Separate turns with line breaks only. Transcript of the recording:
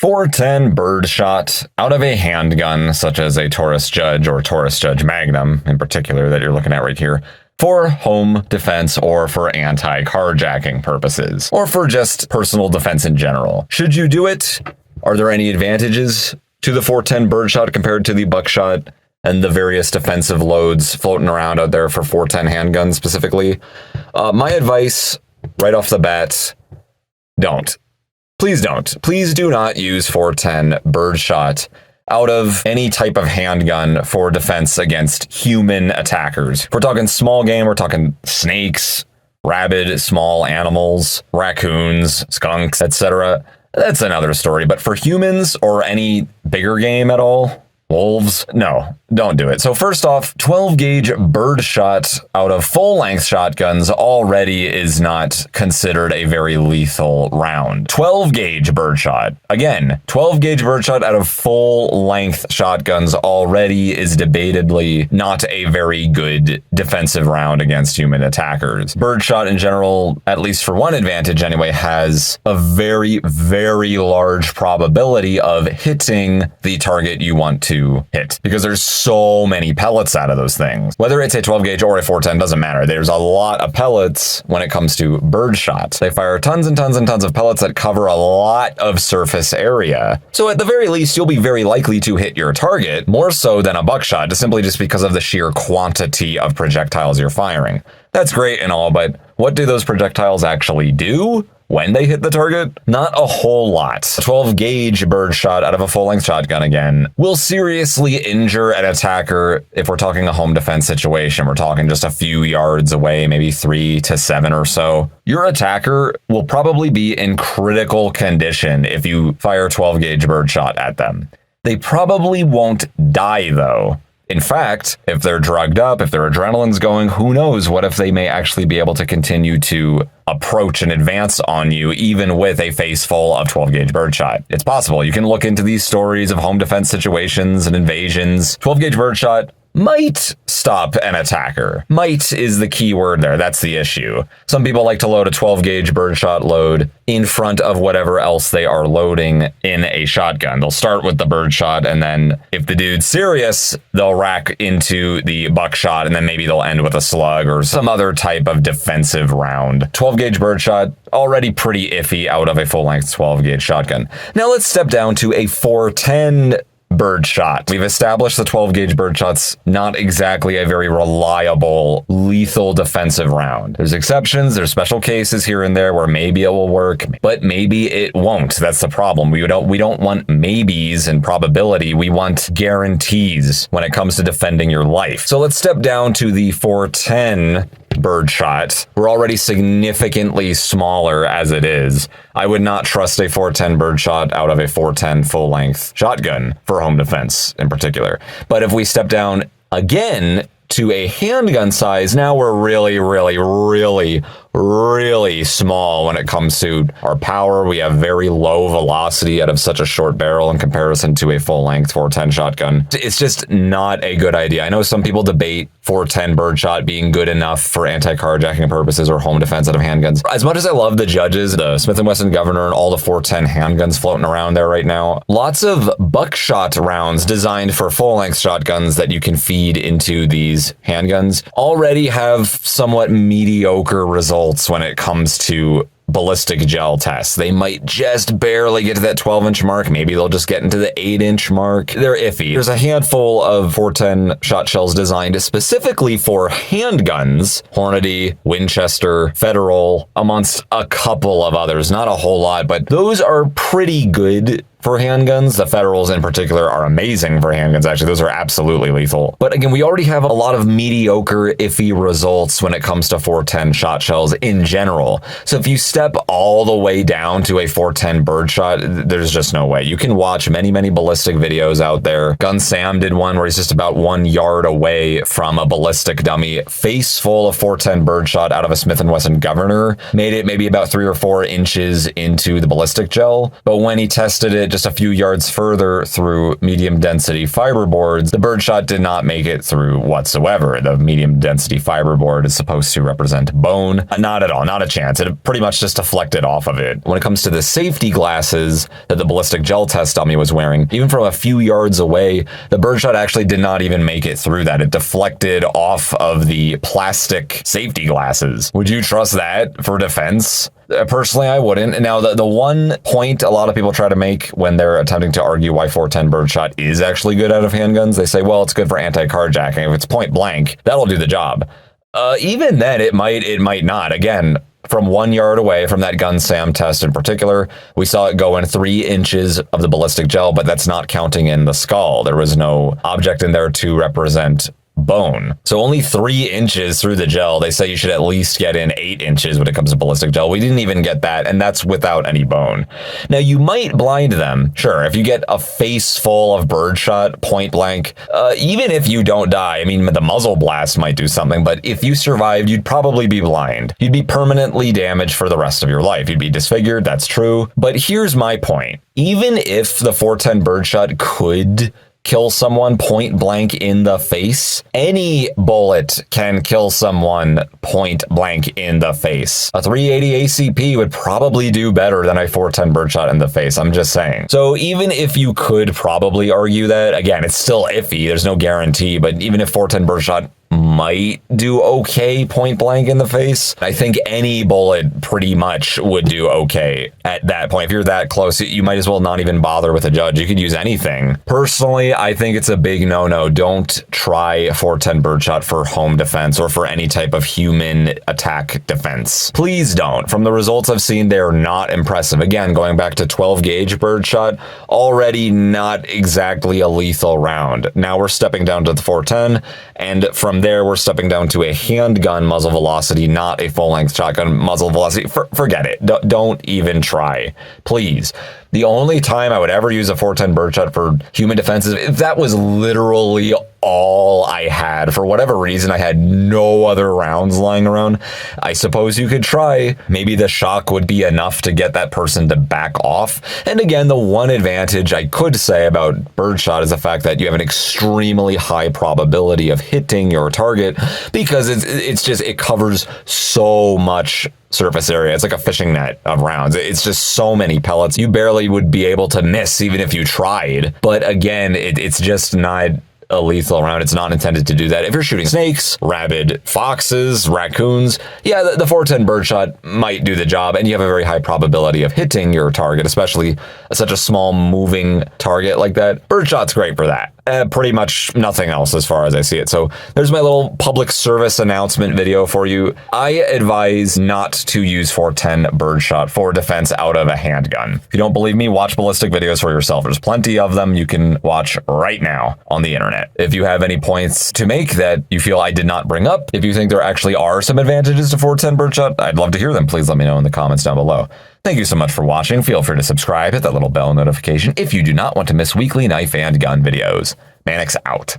410 Birdshot out of a handgun, such as a Taurus Judge or Taurus Judge Magnum in particular that you're looking at right here, for home defense or for anti-carjacking purposes, or for just personal defense in general. Should you do it? Are there any advantages to the 410 Birdshot compared to the buckshot and the various defensive loads floating around out there for 410 handguns specifically? My advice right off the bat, don't. Please don't. Please do not use 410 Birdshot out of any type of handgun for defense against human attackers. If we're talking small game, we're talking snakes, rabid small animals, raccoons, skunks, etc. That's another story. But for humans or any bigger game at all, wolves, no, don't do it. So first off, 12 gauge birdshot out of full length shotguns already is not considered a very lethal round. 12 gauge birdshot, again, 12 gauge birdshot out of full length shotguns already is debatably not a very good defensive round against human attackers. Birdshot in general, at least for one advantage anyway, has a very, very large probability of hitting the target you want to hit, because there's so many pellets out of those things. Whether it's a 12 gauge or a 410 doesn't matter. There's a lot of pellets when it comes to birdshot. They fire tons and tons and tons of pellets that cover a lot of surface area. So at the very least, you'll be very likely to hit your target, more so than a buckshot, simply just because of the sheer quantity of projectiles you're firing. That's great and all, but what do those projectiles actually do when they hit the target? Not a whole lot. 12 gauge birdshot out of a full-length shotgun, again, will seriously injure an attacker if we're talking a home defense situation. We're talking just a few yards away, maybe 3 to 7 or so. Your attacker will probably be in critical condition if you fire 12 gauge birdshot at them. They probably won't die, though. In fact, if they're drugged up, if their adrenaline's going, who knows? What if they may actually be able to continue to approach and advance on you, even with a face full of 12 gauge birdshot? It's possible. You can look into these stories of home defense situations and invasions. 12 gauge birdshot might stop an attacker. Might is the key word there. That's the issue. Some people like to load a 12 gauge birdshot load in front of whatever else they are loading in a shotgun. They'll start with the birdshot, and then if the dude's serious, they'll rack into the buckshot, and then maybe they'll end with a slug or some other type of defensive round. 12 gauge birdshot, already pretty iffy out of a full-length 12 gauge shotgun. Now let's step down to a 410 birdshot. We've established the 12 gauge birdshot's not exactly a very reliable, lethal defensive round. There's exceptions, there's special cases here and there where maybe it will work, but maybe it won't. That's the problem. We don't want maybes and probability. We want guarantees when it comes to defending your life. So let's step down to the 410 birdshot. We're already significantly smaller as it is. I would not trust a 410 birdshot out of a 410 full-length shotgun for home defense in particular. But if we step down again to a handgun size, now we're really small when it comes to our power. We have very low velocity out of such a short barrel in comparison to a full-length 410 shotgun. It's just not a good idea. I know some people debate 410 birdshot being good enough for anti-carjacking purposes or home defense out of handguns. As much as I love the Judges, the Smith Wesson Governor, and all the 410 handguns floating around there right now, lots of buckshot rounds designed for full-length shotguns that you can feed into these handguns already have somewhat mediocre results when it comes to ballistic gel tests. They might just barely get to that 12-inch mark. Maybe they'll just get into the 8-inch mark. They're iffy. There's a handful of 410 shot shells designed specifically for handguns. Hornady, Winchester, Federal, amongst a couple of others. Not a whole lot, but those are pretty good for handguns. The Federals in particular are amazing for handguns. Actually, those are absolutely lethal. But again, we already have a lot of mediocre, iffy results when it comes to 410 shot shells in general. So if you step all the way down to a 410 birdshot, there's just no way. You can watch many ballistic videos out there. Gun Sam did one where he's just about 1 yard away from a ballistic dummy, face full of 410 birdshot out of a Smith & Wesson Governor. Made it maybe about 3 or 4 inches into the ballistic gel. But when he tested it just a few yards further through medium density fiberboards, the Birdshot did not make it through whatsoever. The medium density fiberboard is supposed to represent bone. Not at all, not a chance. It pretty much just deflected off of it. When it comes to the safety glasses that the ballistic gel test dummy was wearing, even from a few yards away, the Birdshot actually did not even make it through that. It deflected off of the plastic safety glasses. Would you trust that for defense? Personally, I wouldn't. Now, the one point a lot of people try to make when they're attempting to argue why 410 Birdshot is actually good out of handguns, they say, well, it's good for anti-carjacking. If it's point blank, that'll do the job. Even then, it might not. Again, from 1 yard away from that gun SAM test in particular, we saw it go in 3 inches of the ballistic gel, but that's not counting in the skull. There was no object in there to represent bone. So only 3 inches through the gel. They say you should at least get in 8 inches when it comes to ballistic gel. We didn't even get that, and that's without any bone. Now, you might blind them. Sure, if you get a face full of Birdshot point blank, even if you don't die, I mean, the muzzle blast might do something, but if you survived, you'd probably be blind. You'd be permanently damaged for the rest of your life. You'd be disfigured, that's true. But here's my point. Even if the 410 Birdshot could kill someone point blank in the face, any bullet can kill someone point blank in the face. A 380 ACP would probably do better than a 410 Birdshot in the face. I'm just saying. So even if you could probably argue that, again, it's still iffy. There's no guarantee, but even if 410 Birdshot might do okay point blank in the face, I think any bullet pretty much would do okay at that point. If you're that close, you might as well not even bother with a judge. You could use anything. Personally, I think it's a big no-no. Don't try 410 Birdshot for home defense or for any type of human attack defense. Please don't. From the results I've seen, they're not impressive. Again, going back to 12 gauge Birdshot, already not exactly a lethal round. Now we're stepping down to the 410, and from there we're stepping down to a handgun muzzle velocity, not a full-length shotgun muzzle velocity. Forget it. Don't even try, please. The only time I would ever use a 410 Birdshot for human defense is if that was literally all I had. For whatever reason, I had no other rounds lying around. I suppose you could try. Maybe the shock would be enough to get that person to back off. And again, the one advantage I could say about Birdshot is the fact that you have an extremely high probability of hitting your target because it covers so much surface area. It's like a fishing net of rounds. It's just so many pellets. You barely would be able to miss even if you tried. But again, it's just not a lethal round. It's not intended to do that. If you're shooting snakes, rabid foxes, raccoons, yeah, the 410 Birdshot might do the job, and you have a very high probability of hitting your target, especially such a small moving target like that. Birdshot's great for that. Pretty much nothing else as far as I see it. So there's my little public service announcement video for you. I advise not to use 410 Birdshot for defense out of a handgun. If you don't believe me, watch ballistic videos for yourself. There's plenty of them you can watch right now on the internet. If you have any points to make that you feel I did not bring up, if you think there actually are some advantages to 410 Birdshot, I'd love to hear them. Please let me know in the comments down below. Thank you so much for watching. Feel free to subscribe, hit that little bell notification if you do not want to miss weekly knife and gun videos. Mannix out.